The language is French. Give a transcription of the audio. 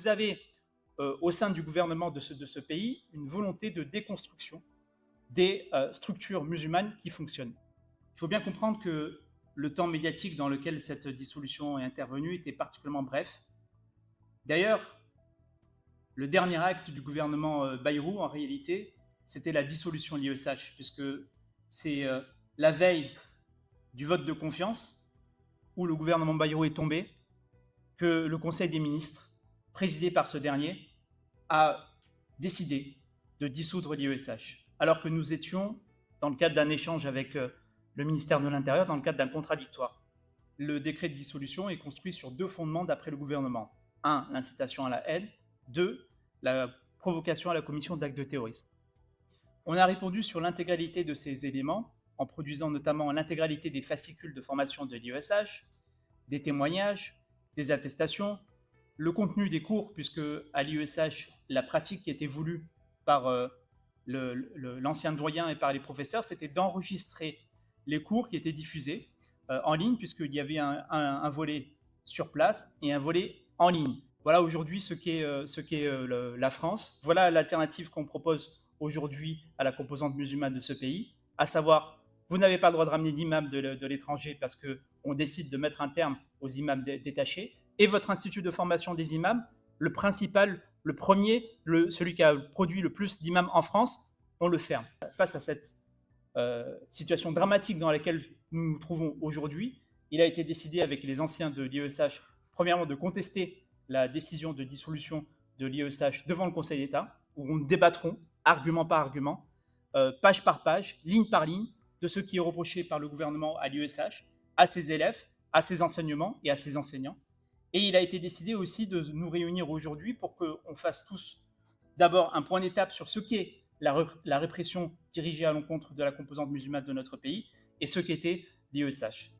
vous avez au sein du gouvernement de ce pays une volonté de déconstruction des structures musulmanes qui fonctionnent. Il faut bien comprendre que le temps médiatique dans lequel cette dissolution est intervenue était particulièrement bref. D'ailleurs, le dernier acte du gouvernement Bayrou, en réalité, c'était la dissolution de l'IESH, puisque c'est la veille du vote de confiance, où le gouvernement Bayrou est tombé, que le Conseil des ministres, présidé par ce dernier, a décidé de dissoudre l'IESH, alors que nous étions dans le cadre d'un échange avec le ministère de l'Intérieur, dans le cadre d'un contradictoire. Le décret de dissolution est construit sur deux fondements d'après le gouvernement. Un, l'incitation à la haine. Deux, la provocation à la commission d'actes de terrorisme. On a répondu sur l'intégralité de ces éléments, en produisant notamment l'intégralité des fascicules de formation de l'IESH, des témoignages, des attestations, le contenu des cours, puisque à l'IESH, la pratique qui était voulue par l'ancien doyen et par les professeurs, c'était d'enregistrer les cours qui étaient diffusés en ligne, puisqu'il y avait un volet sur place et un volet en ligne. Voilà aujourd'hui ce qu'est la France. Voilà l'alternative qu'on propose aujourd'hui à la composante musulmane de ce pays, à savoir, vous n'avez pas le droit de ramener d'imams de l'étranger parce qu'on décide de mettre un terme aux imams détachés, et votre institut de formation des imams, le principal, le premier, celui qui a produit le plus d'imams en France, on le ferme. Face à cette situation dramatique dans laquelle nous nous trouvons aujourd'hui, il a été décidé avec les anciens de l'IESH, premièrement, de contester la décision de dissolution de l'IESH devant le Conseil d'État, où nous débattrons, argument par argument, page par page, ligne par ligne, de ce qui est reproché par le gouvernement à l'IESH, à ses élèves, à ses enseignements et à ses enseignants. Et il a été décidé aussi de nous réunir aujourd'hui pour qu'on fasse tous d'abord un point d'étape sur ce qu'est la répression dirigée à l'encontre de la composante musulmane de notre pays et ce qu'était l'IESH.